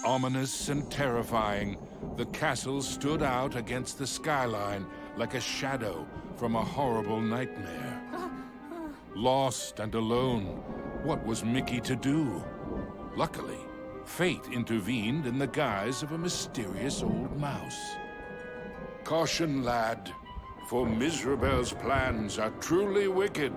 Ominous and terrifying, the castle stood out against the skyline like a shadow from a horrible nightmare. Lost and alone, what was Mickey to do? Luckily, fate intervened in the guise of a mysterious old mouse. Caution, lad, for Miserabel's plans are truly wicked.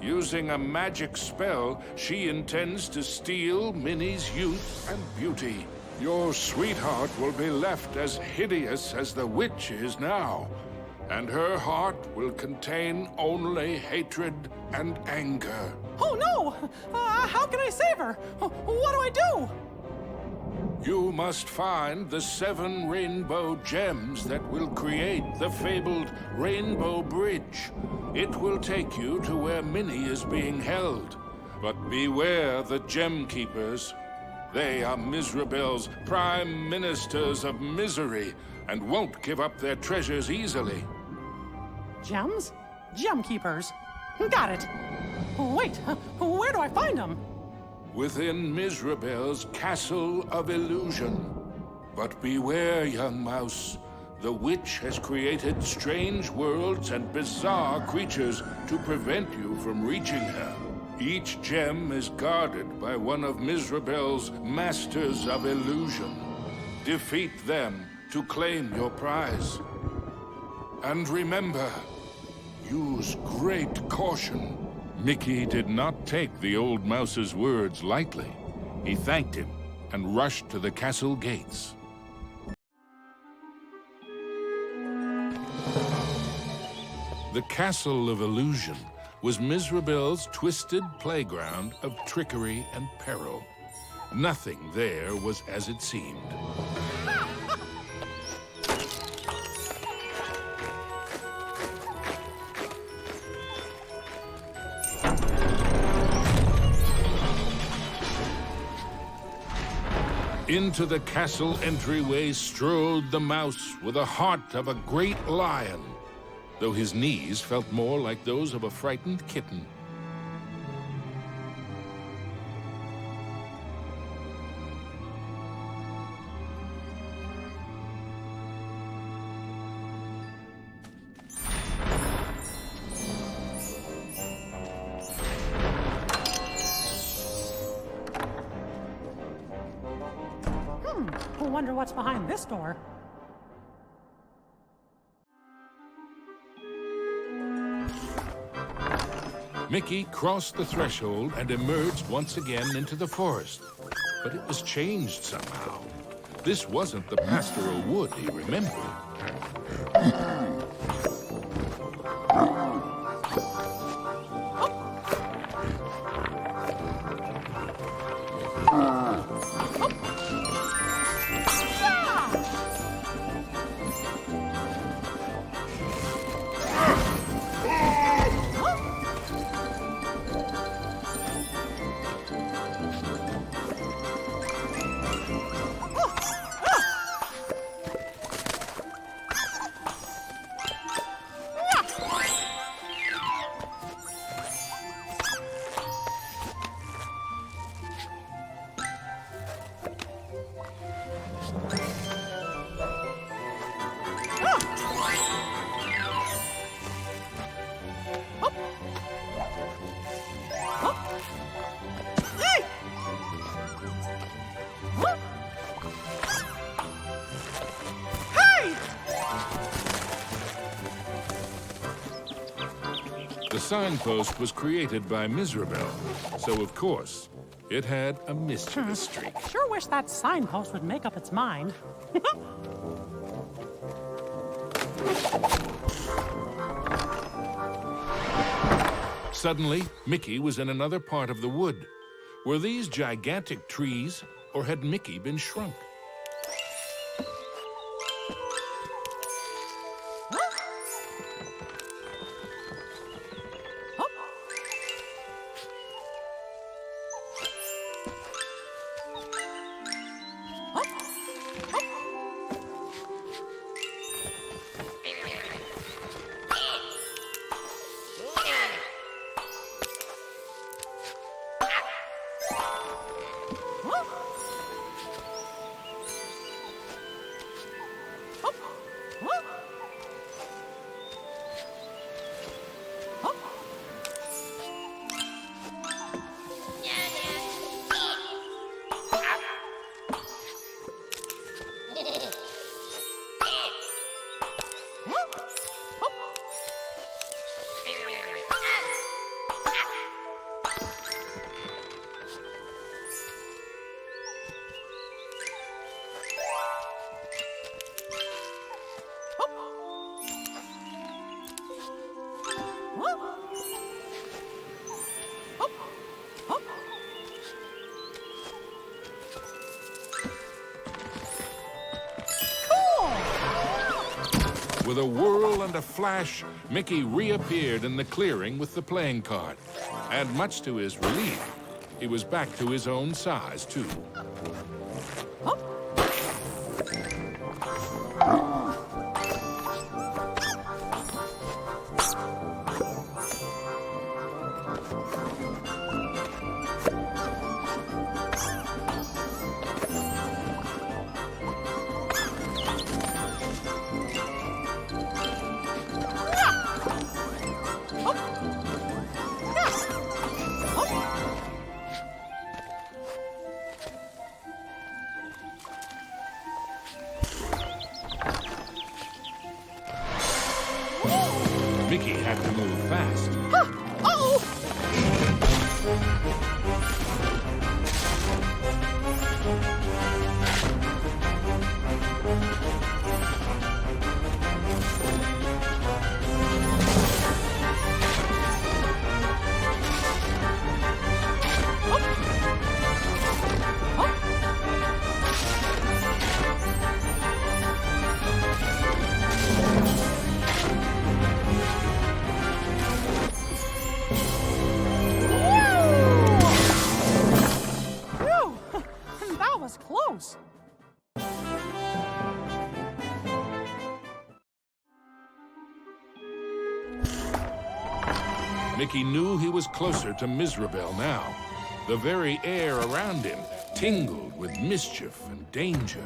Using a magic spell, she intends to steal Minnie's youth and beauty. Your sweetheart will be left as hideous as the witch is now, and her heart will contain only hatred and anger. Oh no! How can I save her? What do I do? You must find the 7 rainbow gems that will create the fabled Rainbow Bridge. It will take you to where Minnie is being held. But beware the Gem Keepers. They are Miserabel's prime ministers of misery and won't give up their treasures easily. Gems? Gem Keepers. Got it. Wait, where do I find them? Within Miserabel's Castle of Illusion. But beware, young mouse. The witch has created strange worlds and bizarre creatures to prevent you from reaching her. Each gem is guarded by one of Miserabel's Masters of Illusion. Defeat them to claim your prize. And remember, use great caution. Mickey did not take the old mouse's words lightly. He thanked him and rushed to the castle gates. The Castle of Illusion was Miserabel's twisted playground of trickery and peril. Nothing there was as it seemed. Into the castle entryway strode the mouse with the heart of a great lion, though his knees felt more like those of a frightened kitten. I wonder what's behind this door. Mickey crossed the threshold and emerged once again into the forest. But it was changed somehow. This wasn't the pastoral wood he remembered. The signpost was created by Miserabel, so of course, it had a mischievous streak. Sure wish that signpost would make up its mind. Suddenly, Mickey was in another part of the wood. Were these gigantic trees, or had Mickey been shrunk? With a whirl and a flash, Mickey reappeared in the clearing with the playing card. And much to his relief, he was back to his own size, too. Mickey had to move fast. That was close. Mickey knew he was closer to Mizrabel now. The very air around him tingled with mischief and danger.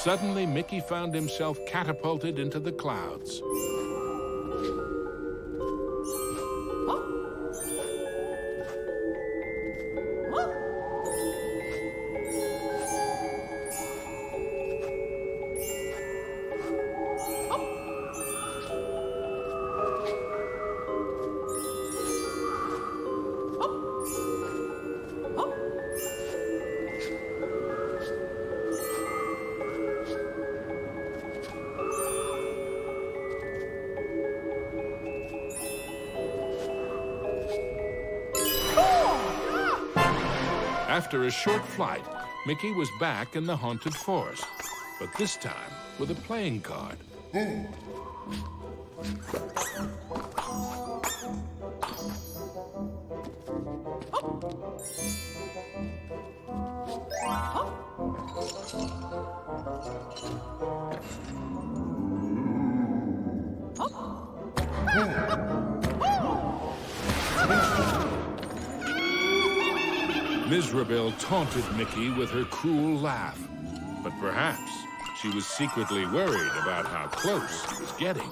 Suddenly, Mickey found himself catapulted into the clouds. After a short flight, Mickey was back in the haunted forest. but this time with a playing card. Miserable taunted Mickey with her cruel laugh, but perhaps she was secretly worried about how close he was getting.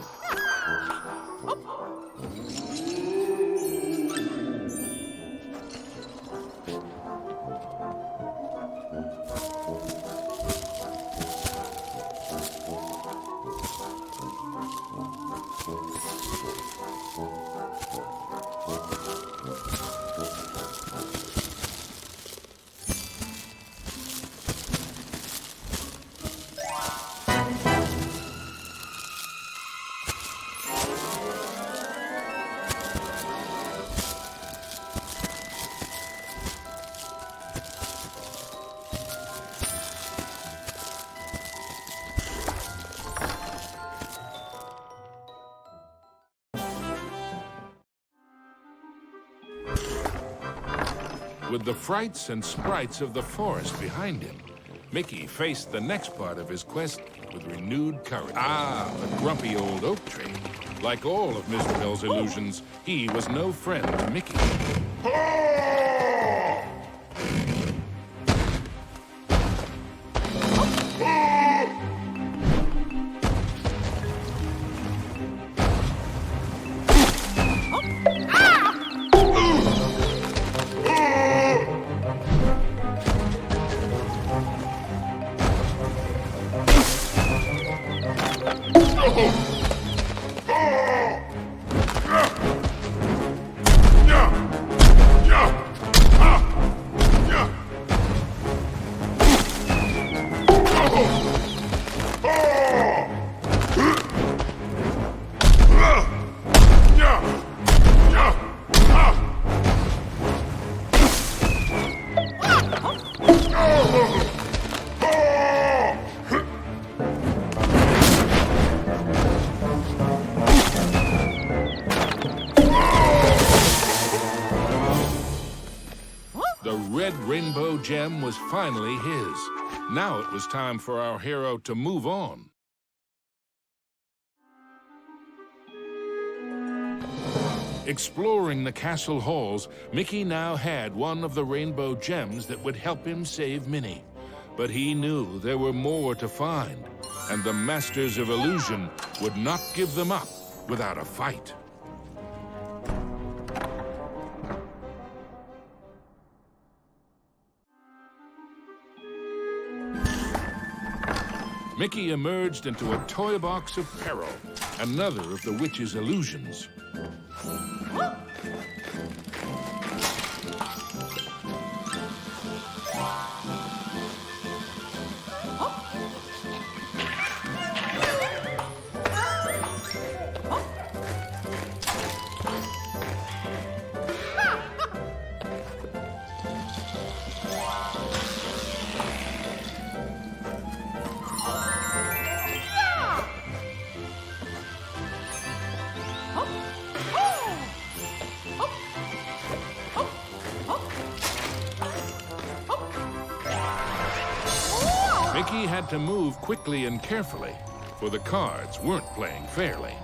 With the frights and sprites of the forest behind him, Mickey faced the next part of his quest with renewed courage. Ah, the grumpy old oak tree. Like all of Miserabelle's illusions, he was no friend to Mickey. Rainbow gem was finally his. Now it was time for our hero to move on. Exploring the castle halls, Mickey now had one of the rainbow gems that would help him save Minnie. But he knew there were more to find, and the Masters of Illusion would not give them up without a fight. Mickey emerged into a toy box of peril, another of the witch's illusions. Mickey had to move quickly and carefully, for the cards weren't playing fairly.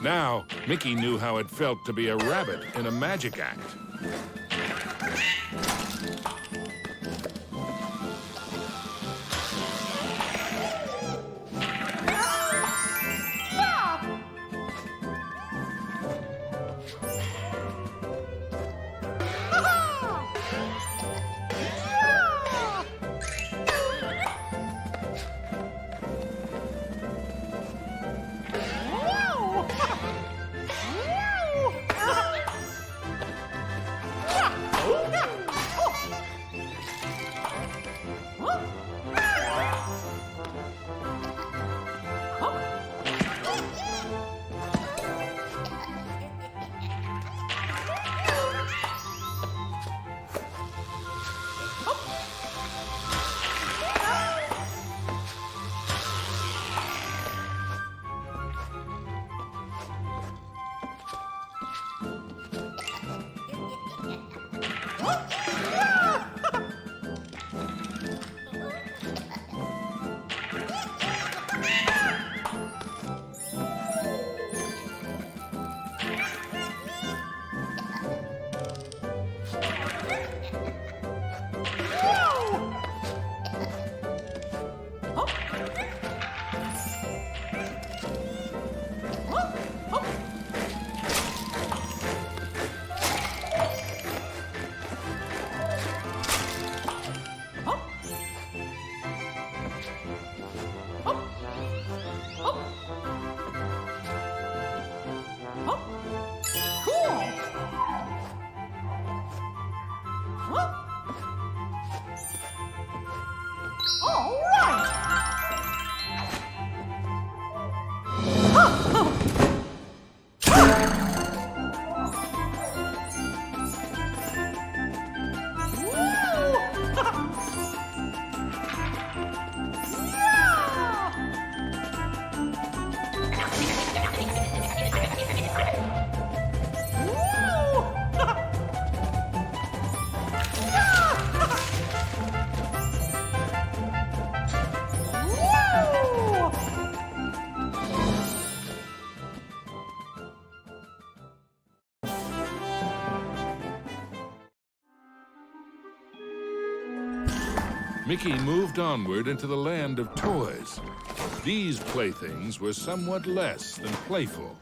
Now, Mickey knew how it felt to be a rabbit in a magic act. Mickey moved onward into the land of toys. These playthings were somewhat less than playful.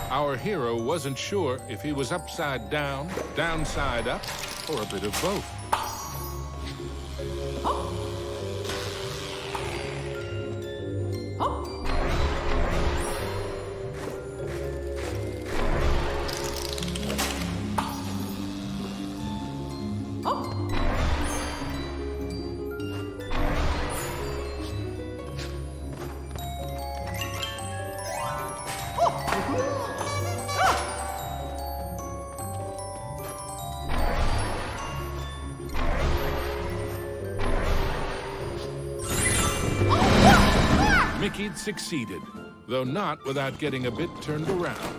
Our hero wasn't sure if he was upside down, downside up, or a bit of both. Mickey'd succeeded, though not without getting a bit turned around.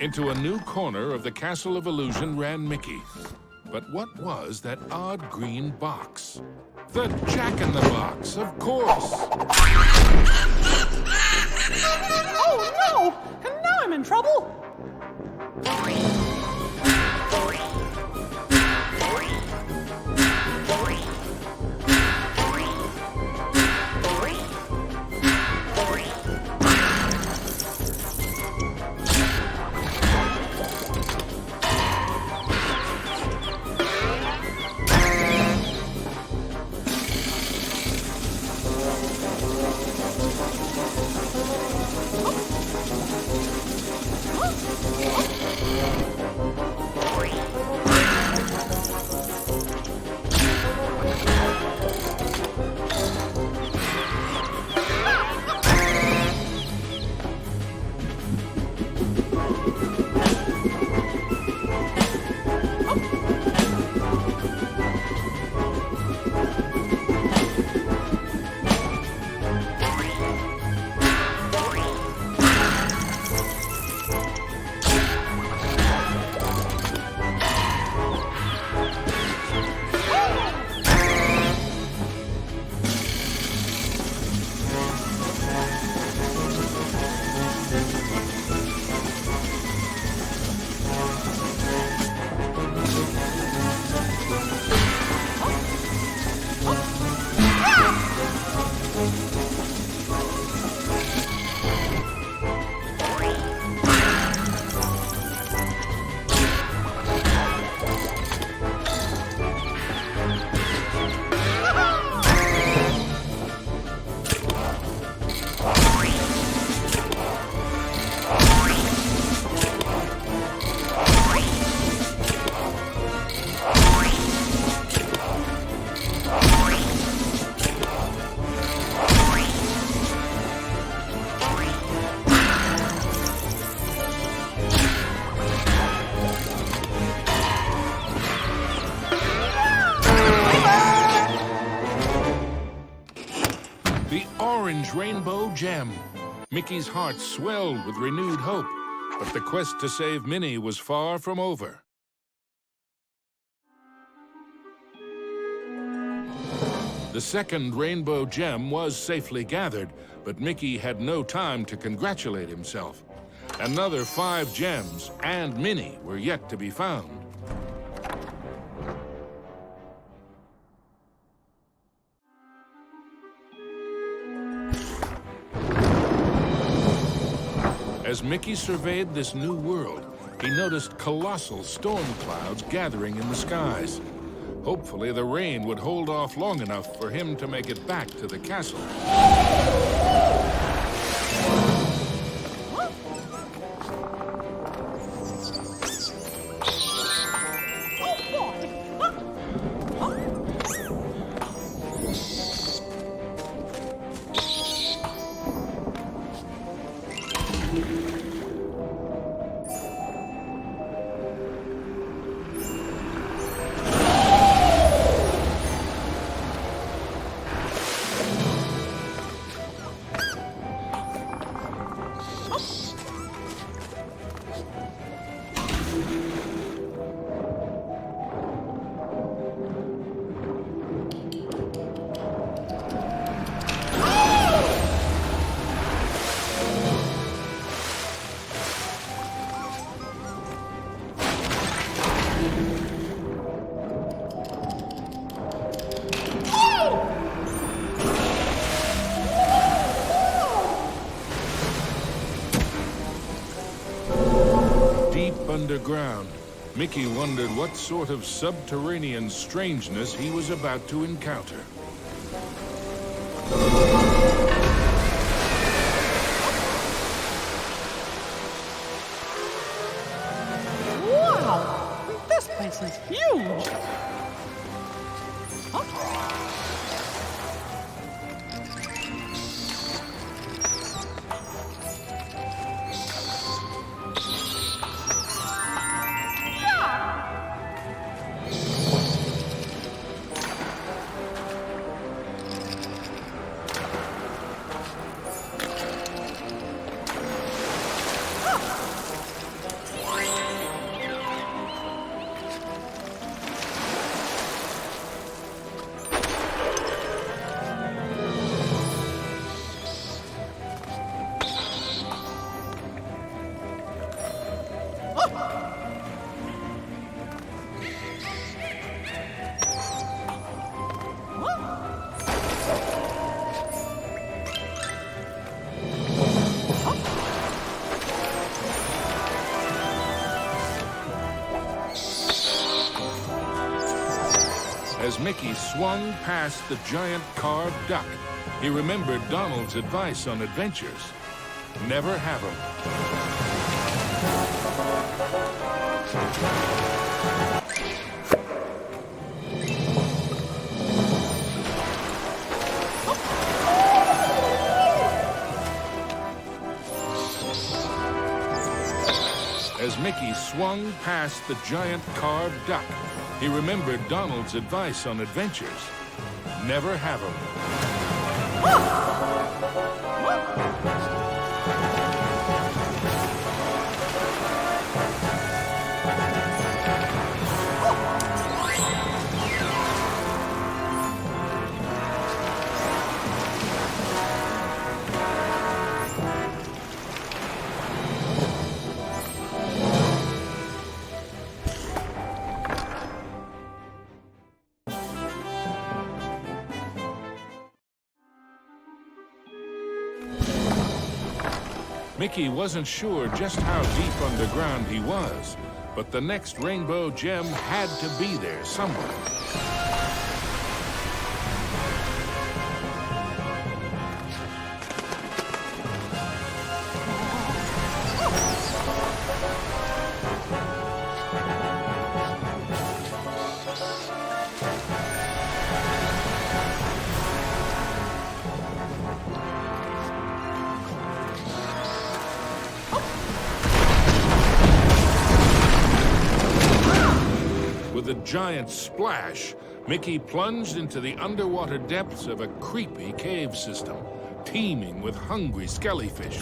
Into a new corner of the Castle of Illusion ran Mickey. But what was that odd green box? The Jack-in-the-Box, of course! Oh no! And now I'm in trouble! Orange rainbow gem. Mickey's heart swelled with renewed hope, but the quest to save Minnie was far from over. The second rainbow gem was safely gathered, but Mickey had no time to congratulate himself. Another 5 gems and Minnie were yet to be found. As Mickey surveyed this new world, he noticed colossal storm clouds gathering in the skies. Hopefully, the rain would hold off long enough for him to make it back to the castle. Underground, Mickey wondered what sort of subterranean strangeness he was about to encounter. Wow! This place is huge! As Mickey swung past the giant carved duck, he remembered Donald's advice on adventures. Never have 'em. As Mickey swung past the giant carved duck, he remembered Donald's advice on adventures. Never have 'em. Mickey wasn't sure just how deep underground he was, but the next rainbow gem had to be there somewhere. With a giant splash, Mickey plunged into the underwater depths of a creepy cave system, teeming with hungry skellyfish.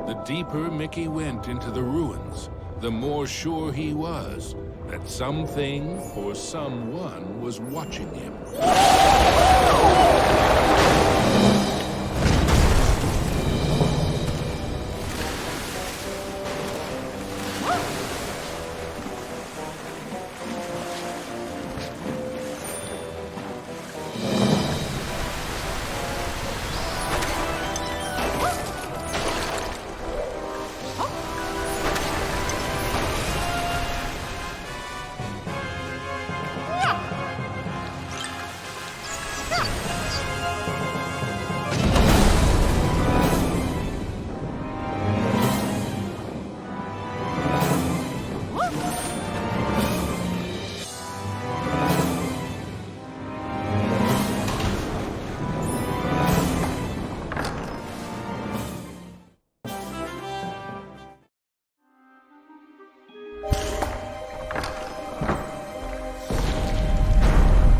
The deeper Mickey went into the ruins, the more sure he was that something or someone was watching him.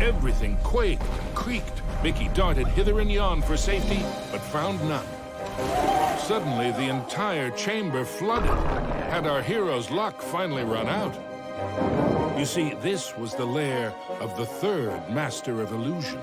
Everything quaked and creaked. Mickey darted hither and yon for safety, but found none. Suddenly, the entire chamber flooded. Had our hero's luck finally run out? You see, this was the lair of the third Master of Illusion.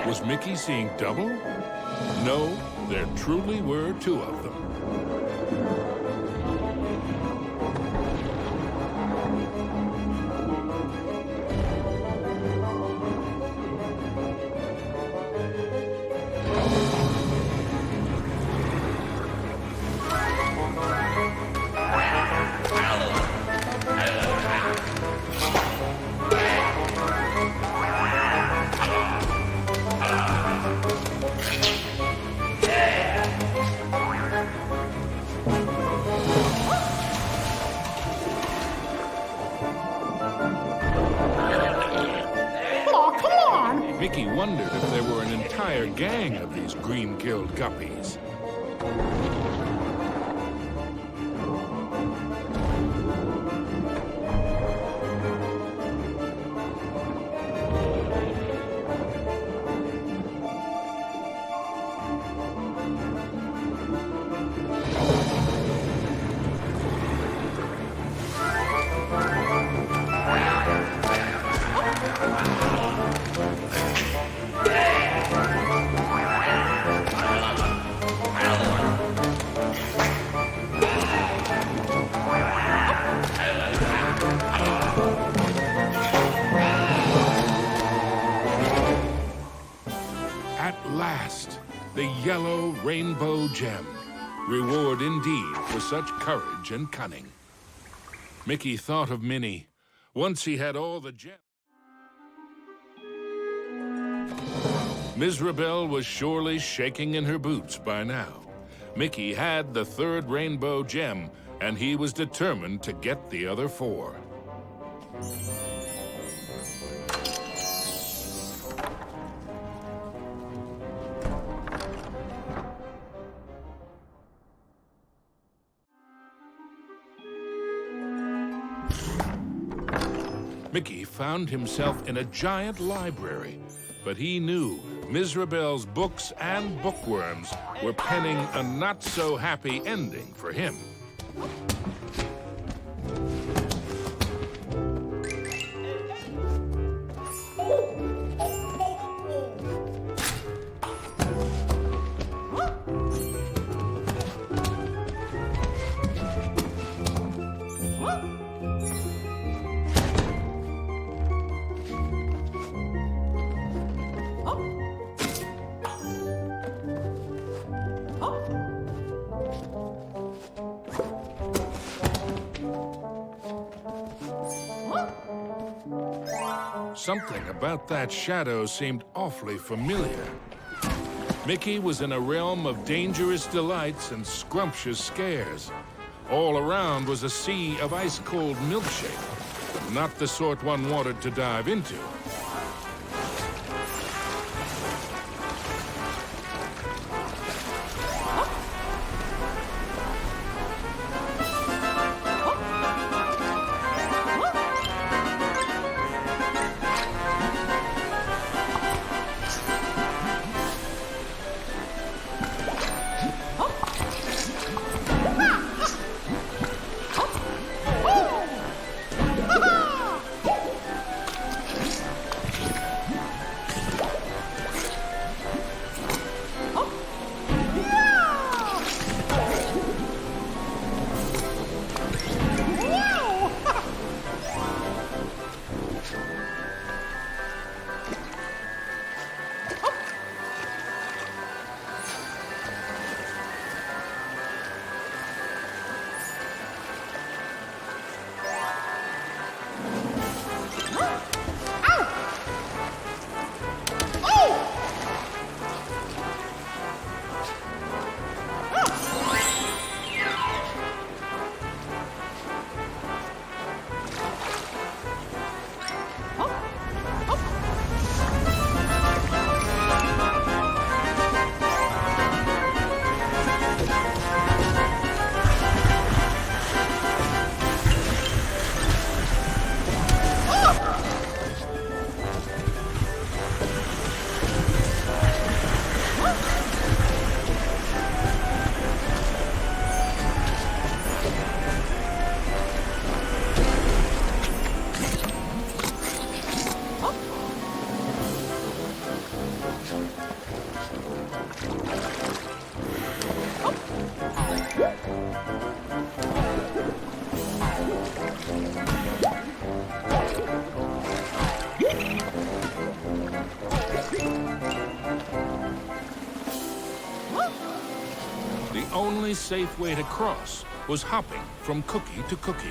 Was Mickey seeing double? No, there truly were two of them. Mickey wondered if there were an entire gang of these green-killed guppies. At last, the yellow rainbow gem. Reward indeed for such courage and cunning. Mickey thought of Minnie. Once he had all the gems. Mizrabel was surely shaking in her boots by now. Mickey had the third rainbow gem, and he was determined to get the other 4. Mickey found himself in a giant library, but he knew Mizrabel's books and bookworms were penning a not-so-happy ending for him. Something about that shadow seemed awfully familiar. Mickey was in a realm of dangerous delights and scrumptious scares. All around was a sea of ice-cold milkshake, not the sort one wanted to dive into. The only safe way to cross was hopping from cookie to cookie.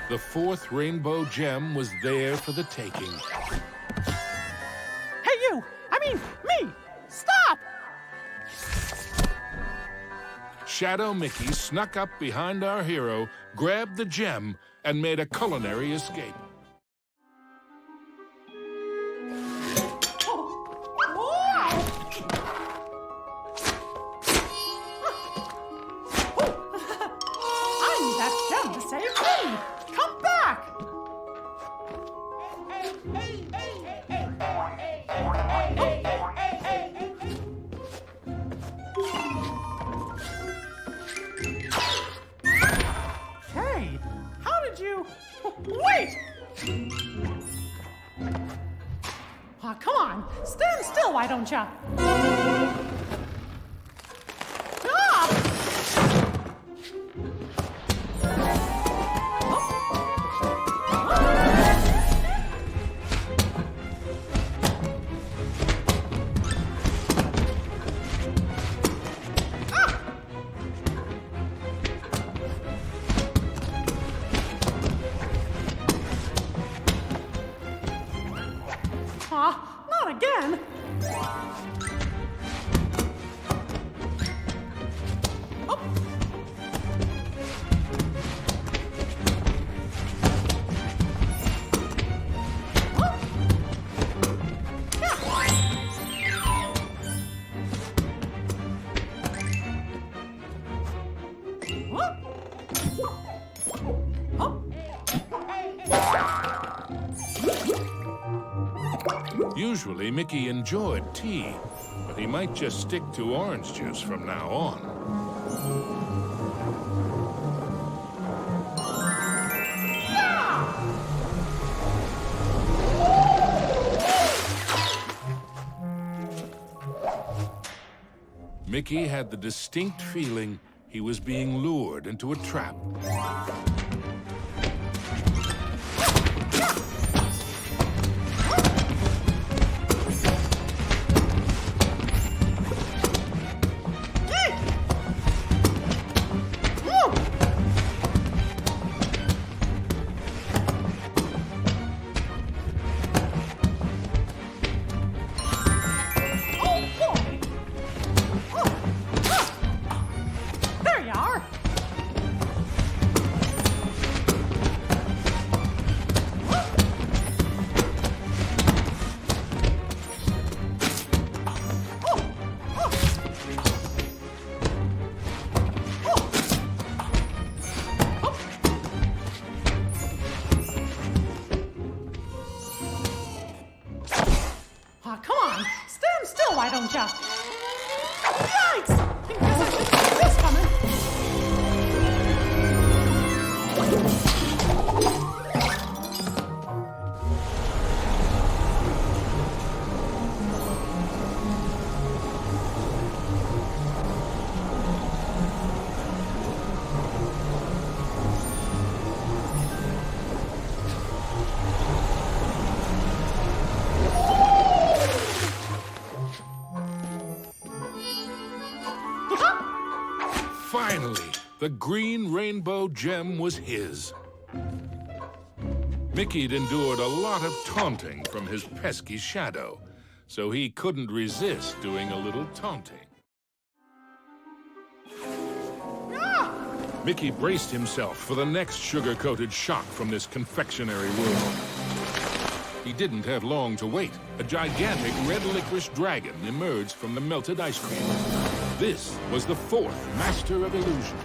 The fourth rainbow gem was there for the taking. Hey, you! I mean, me! Stop! Shadow Mickey snuck up behind our hero, grabbed the gem, and made a culinary escape. I need that gem to save me! did you... Wait! Aw, come on. Stand still, why don't ya? Not again. Oh. Oh. Yeah. Oh. Usually, Mickey enjoyed tea, but he might just stick to orange juice from now on. Mickey had the distinct feeling he was being lured into a trap. Why don't ya? Yikes! I guess I didn't see this coming. Finally, the green rainbow gem was his. Mickey'd endured a lot of taunting from his pesky shadow, so he couldn't resist doing a little taunting. Mickey braced himself for the next sugar-coated shock from this confectionery world. He didn't have long to wait. A gigantic red licorice dragon emerged from the melted ice cream. This was the fourth Master of Illusion.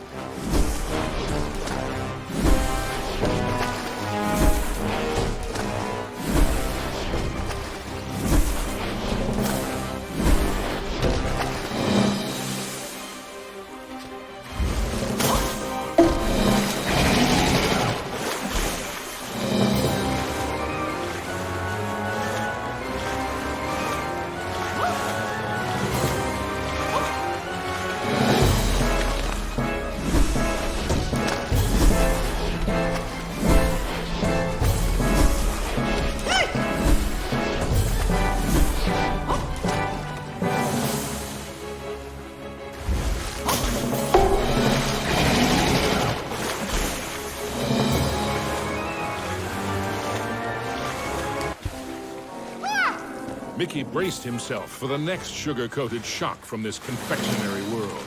Mickey braced himself for the next sugar-coated shock from this confectionery world.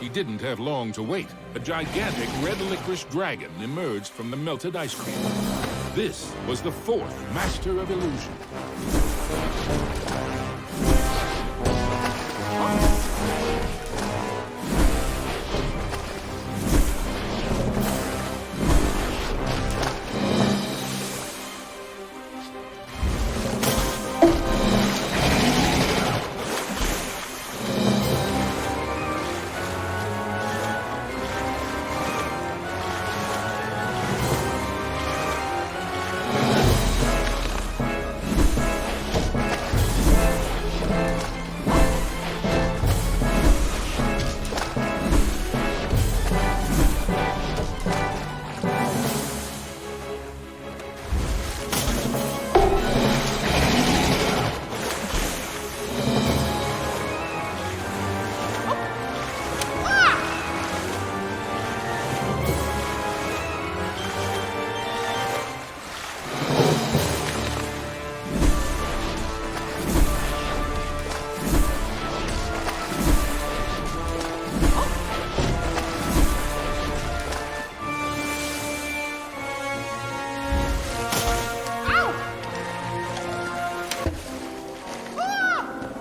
He didn't have long to wait. A gigantic red licorice dragon emerged from the melted ice cream. This was the fourth Master of Illusion.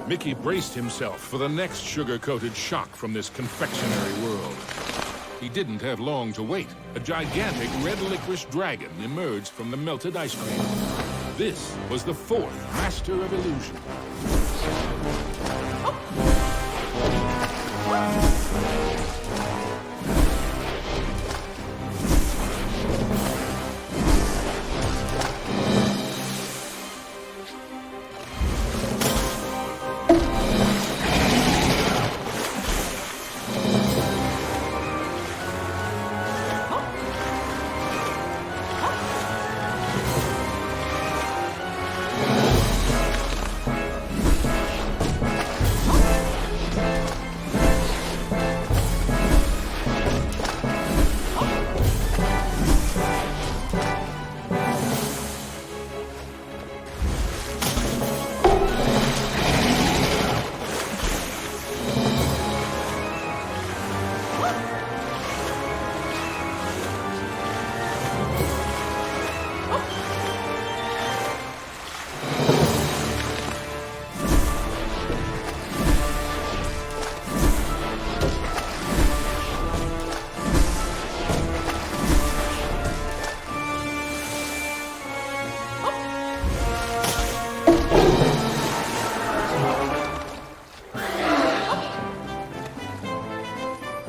Mickey braced himself for the next sugar-coated shock from this confectionery world. He didn't have long to wait. A gigantic red licorice dragon emerged from the melted ice cream. This was the fourth Master of Illusion.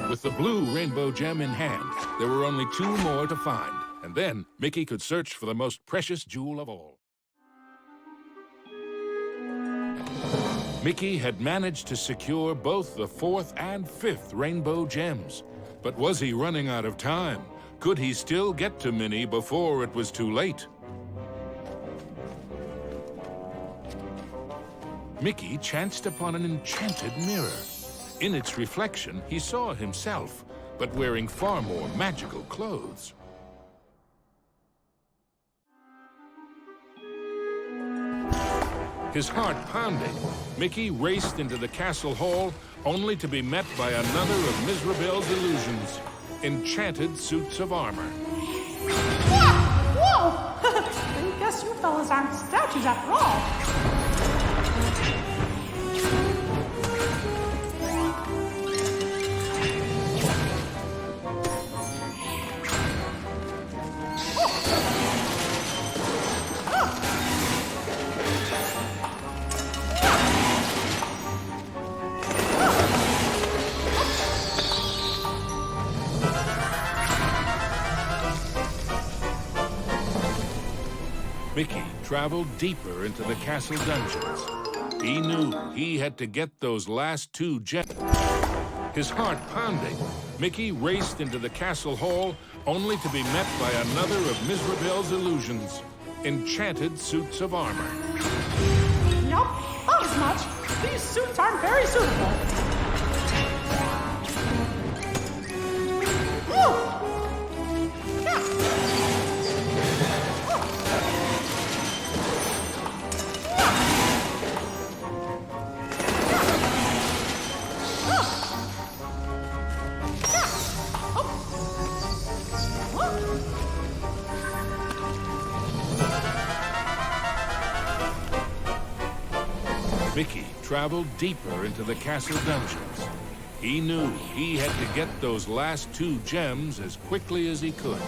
With the blue rainbow gem in hand, there were only 2 more to find, and then Mickey could search for the most precious jewel of all. Mickey had managed to secure both the 4th and 5th rainbow gems. But was he running out of time? Could he still get to Minnie before it was too late? Mickey chanced upon an enchanted mirror. In its reflection, he saw himself, but wearing far more magical clothes. His heart pounding, Mickey raced into the castle hall, only to be met by another of Mizrabel's illusions, enchanted suits of armor. Whoa! I guess you fellas aren't statues after all. Mickey traveled deeper into the castle dungeons. He knew he had to get those last 2 gems. His heart pounding, Mickey raced into the castle hall, only to be met by another of Mizrabel's illusions, enchanted suits of armor. Nope, not as much. These suits aren't very suitable. Mickey traveled deeper into the castle dungeons. He knew he had to get those last 2 gems as quickly as he could.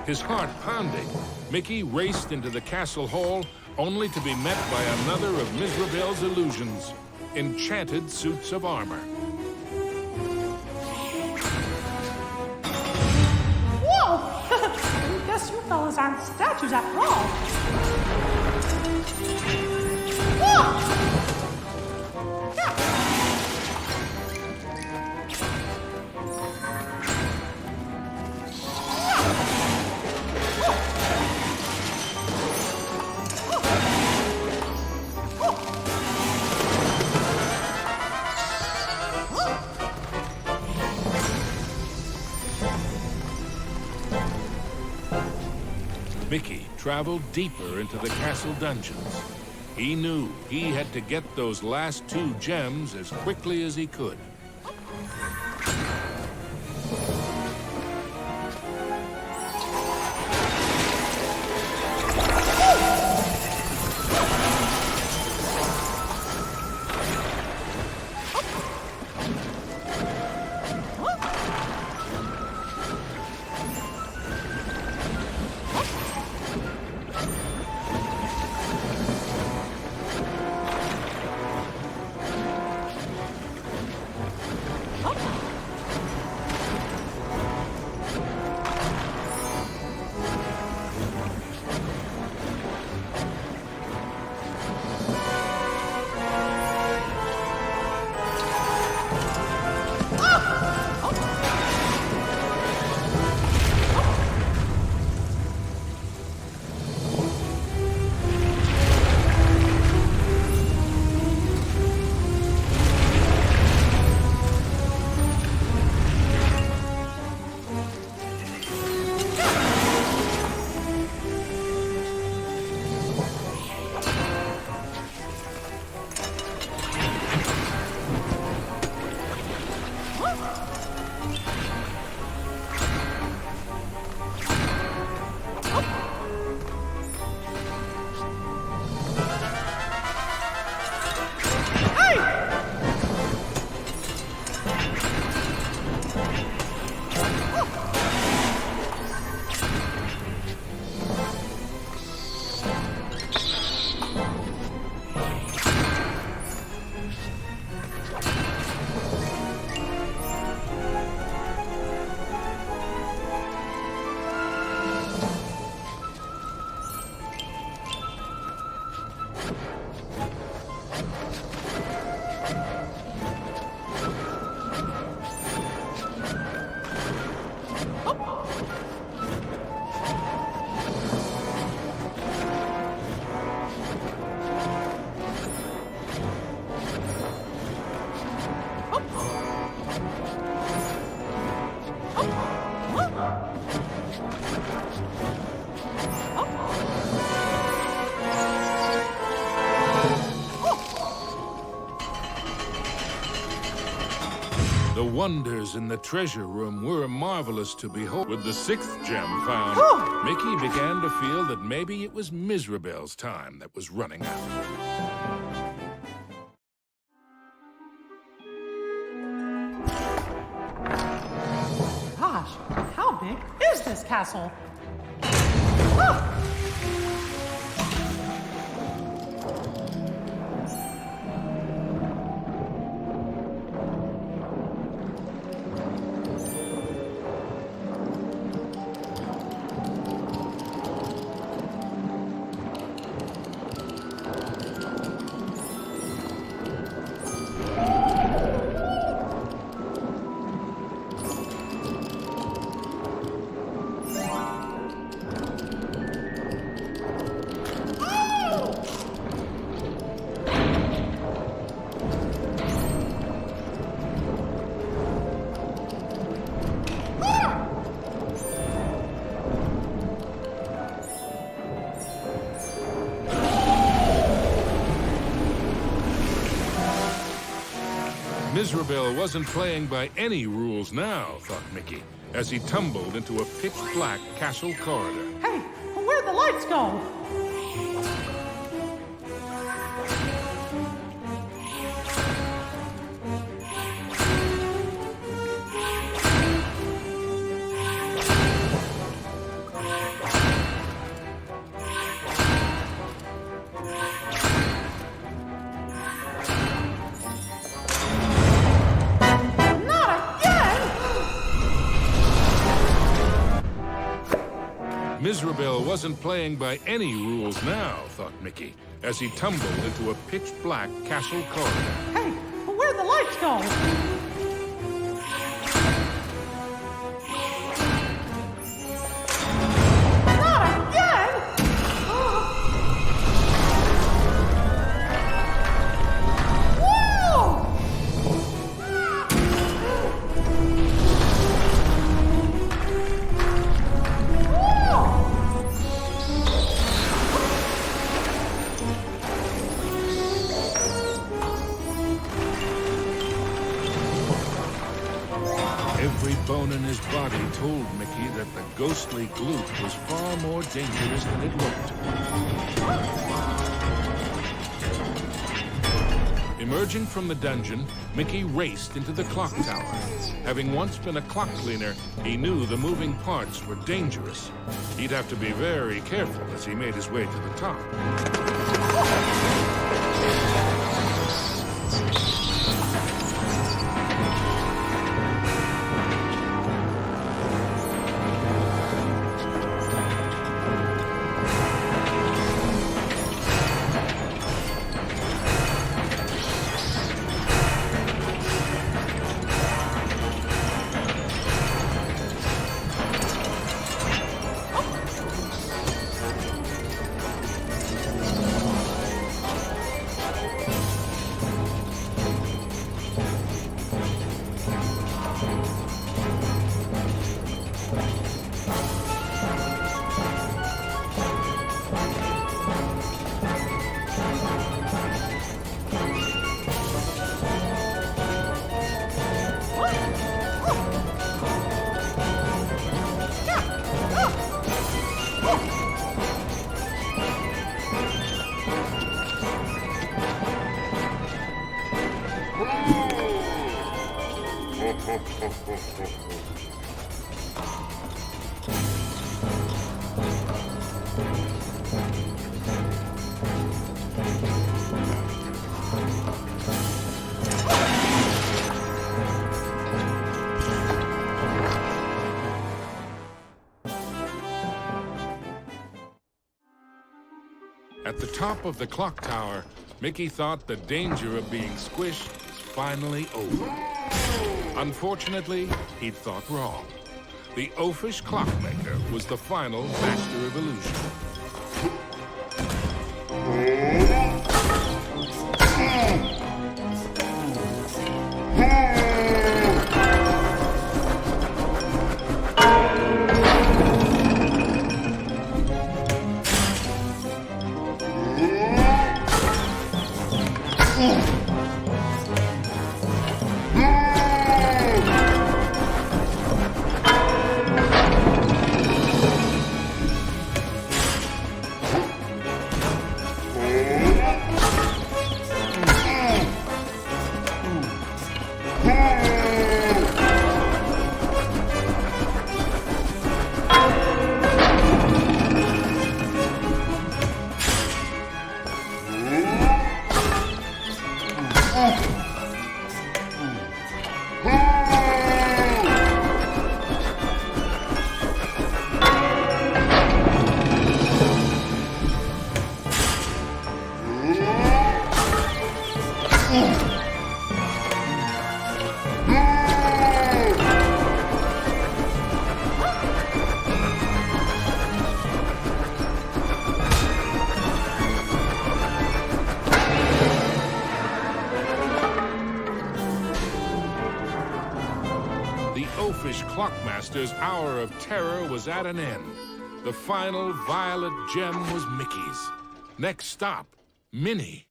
His heart pounding, Mickey raced into the castle hall, only to be met by another of Mizrabel's illusions, enchanted suits of armor. I guess you fellas aren't statues after all. Mickey traveled deeper into the castle dungeons. He knew he had to get those last 2 gems as quickly as he could. The wonders in the treasure room were marvelous to behold. With the 6th gem found, Mickey began to feel that maybe it was Mizrabel's time that was running out. Gosh, how big is this castle? Ah! Mizrabel wasn't playing by any rules now, thought Mickey, as he tumbled into a pitch-black castle corridor. Hey, where'd the lights go? Mizrabel wasn't playing by any rules now, thought Mickey, as he tumbled into a pitch-black castle corridor. Hey, where'd the lights go? Not again! Whoa! Every bone in his body told Mickey that the ghostly gloop was far more dangerous than it looked. Emerging from the dungeon, Mickey raced into the clock tower. Having once been a clock cleaner, he knew the moving parts were dangerous. He'd have to be very careful as he made his way to the top. At the top of the clock tower, Mickey thought the danger of being squished was finally over. Unfortunately, he'd thought wrong. The oafish clockmaker was the final master of illusion. oafish clockmaster's hour of terror was at an end. The final violet gem was Mickey's. Next stop, Minnie.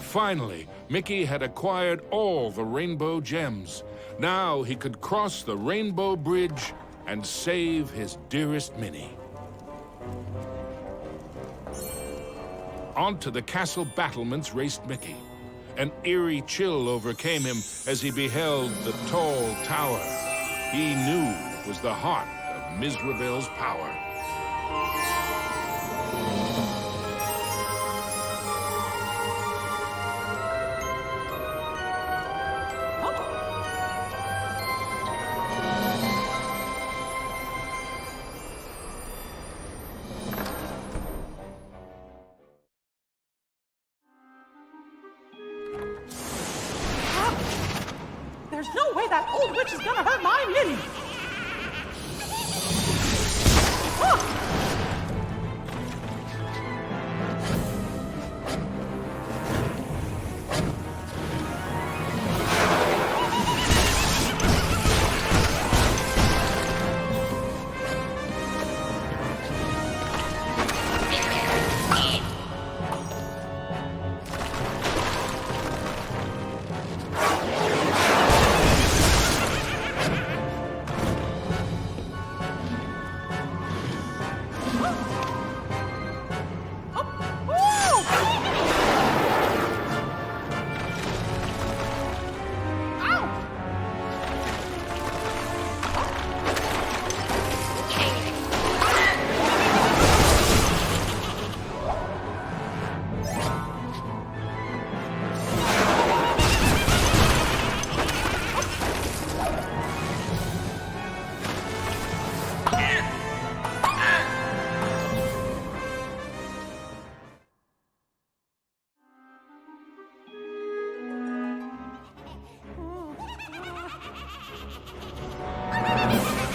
Finally, Mickey had acquired all the rainbow gems. Now he could cross the Rainbow Bridge and save his dearest Minnie. Onto the castle battlements raced Mickey. An eerie chill overcame him as he beheld the tall tower he knew was the heart of Mizravel's power. There's no way that old witch is gonna hurt my Minnie! Ah!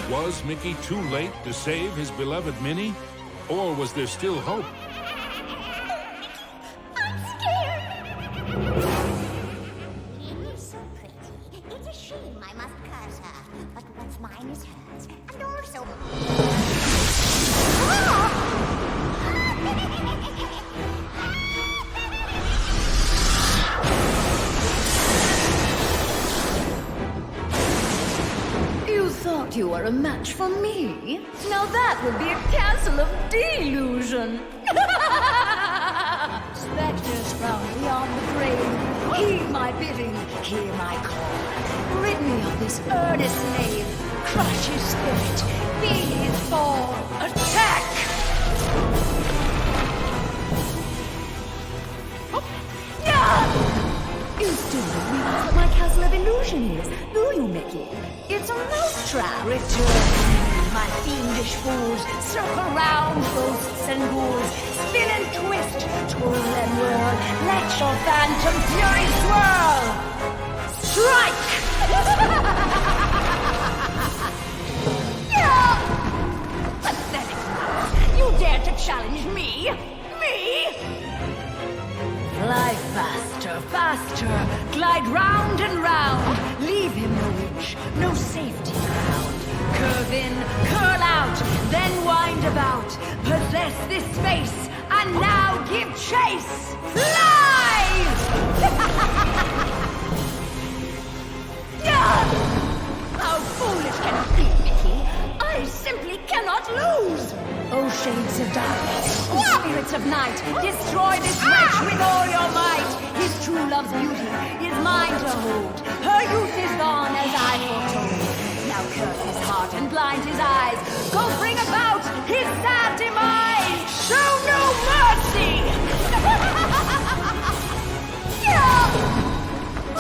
Was Mickey too late to save his beloved Minnie? Or was there still hope? I'm scared! She is so pretty. It's a shame I must curse her. But what's mine is hers. And also... You thought you were a match for me? Now that would be a castle of delusion. Spectres from beyond the grave, heed my bidding, hear my call. Rid me of this earnest slave, crush his spirit, be his fall. Attack! You still don't realize what my castle of illusion is, do you, Mickey? It's a mousetrap. Return, my fiendish fools. Circle round, ghosts and ghouls. Spin and twist, twirl and whirl. Let your phantom fury swirl. Strike! Pathetic! You dare to challenge me? Me? Fly faster, faster, glide round and round. Leave him no reach, no safety ground. Curve in, curl out, then wind about. Possess this space, and now give chase. Fly! How foolish can you be, Mickey? I simply cannot lose. Oh, shades of darkness, oh, spirits of night, destroy this wretch with all your might. His true love's beauty is mine to hold. Her youth is gone as I foretold. Now curse his heart and blind his eyes. Go bring about his sad demise. Show no mercy!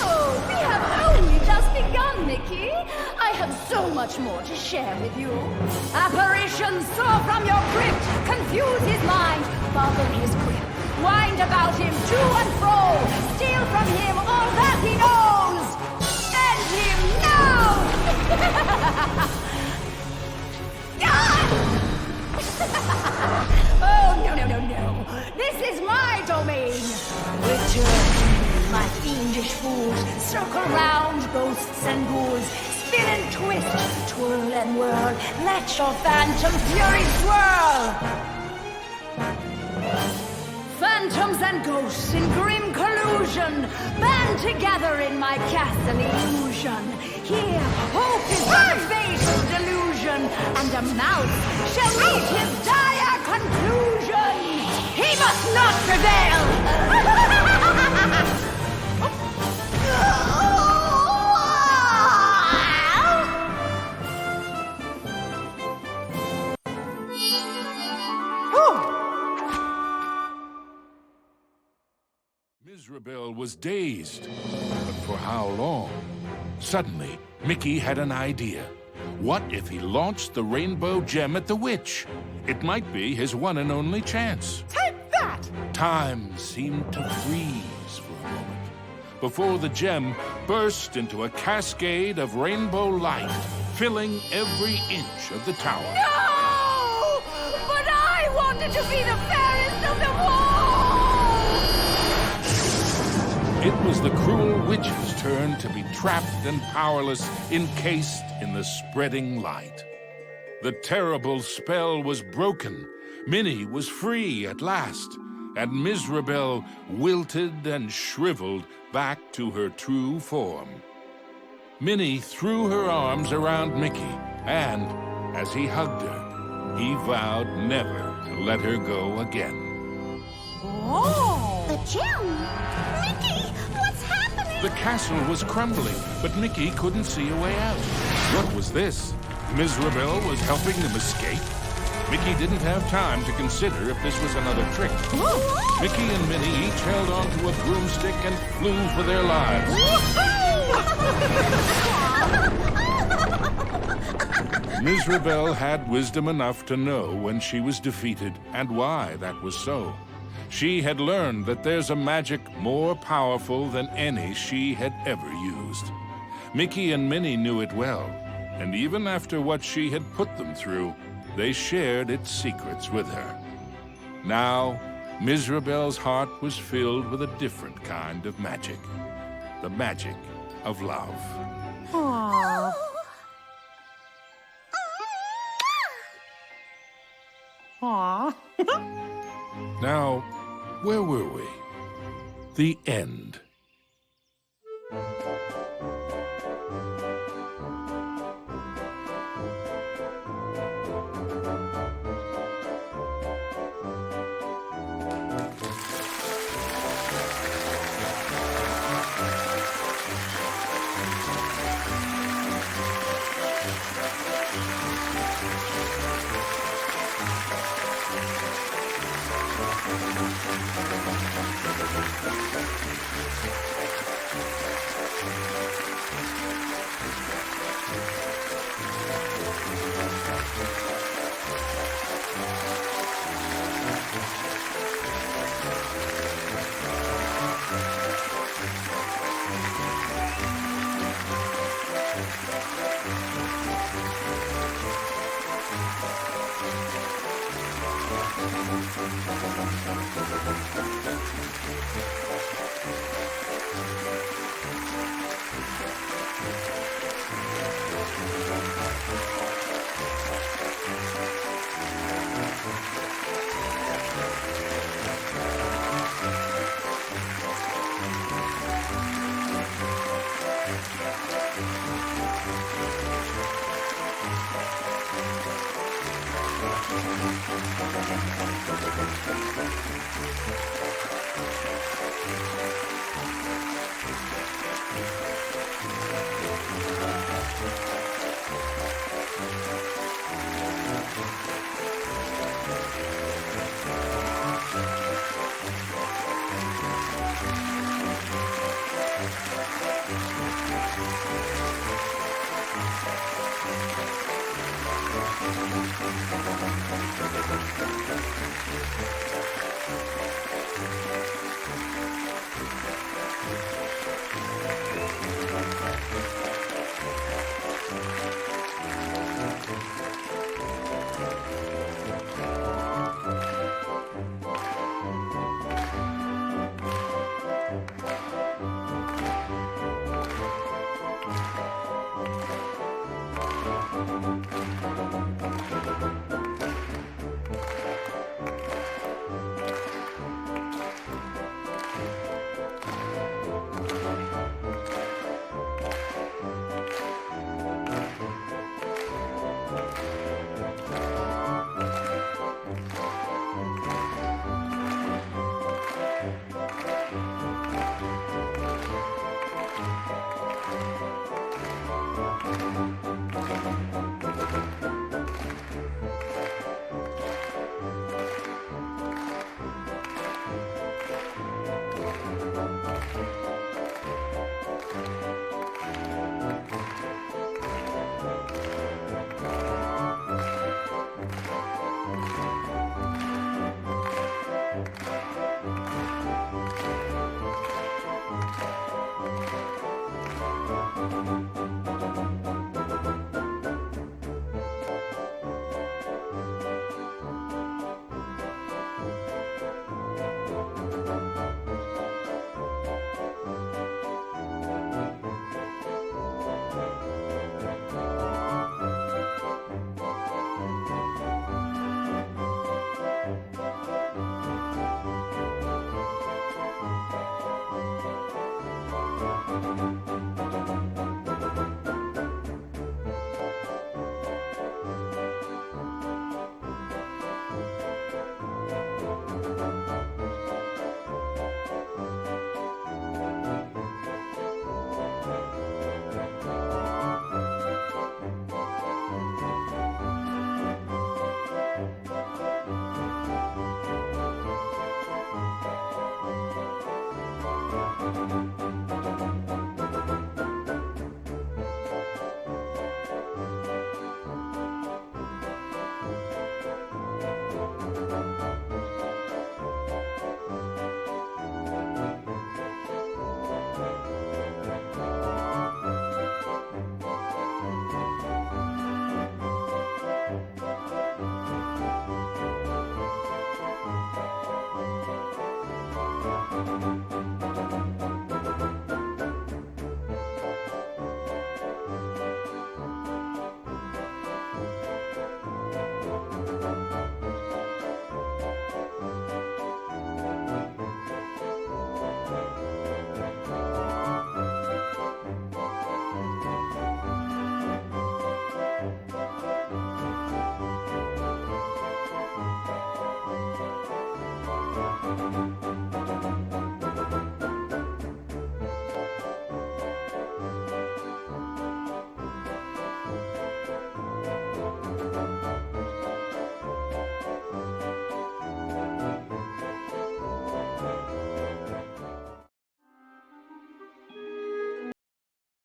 Oh, we have only just begun, Mickey. I have so much more to share with you. Apparitions soar from your crypt, confuse his mind, boggle his grip, wind about him to and fro, steal from him all that he knows. End him now! Oh, no. This is my domain. Return to me. my fiendish fools, circle round ghosts and ghouls, spin and twist, twirl and whirl, let your phantom fury swirl! Phantoms and ghosts in grim collusion band together in my castle illusion. Here, hope is but a fatal delusion, and a mouse shall meet his dire conclusion. He must not prevail! Miserable was dazed, but for how long? Suddenly, Mickey had an idea. What if he launched the rainbow gem at the witch? It might be his one and only chance. Take that! Time seemed to freeze for a moment before the gem burst into a cascade of rainbow light, filling every inch of the tower. No! But I wanted to be the fairest of them all! It was the cruel witch's turn to be trapped and powerless, encased in the spreading light. The terrible spell was broken. Minnie was free at last, and Miserable wilted and shriveled back to her true form. Minnie threw her arms around Mickey, and as he hugged her, he vowed never to let her go again. Oh! The gem? Mickey, what's happening? The castle was crumbling, but Mickey couldn't see a way out. What was this? Miserable was helping them escape? Mickey didn't have time to consider if this was another trick. Mickey and Minnie each held onto a broomstick and flew for their lives. Miserable had wisdom enough to know when she was defeated and why that was so. She had learned that there's a magic more powerful than any she had ever used. Mickey and Minnie knew it well, and even after what she had put them through, they shared its secrets with her. Now, Miserable's heart was filled with a different kind of magic. The magic of love. Aww. Aww. Now, where were we? The end.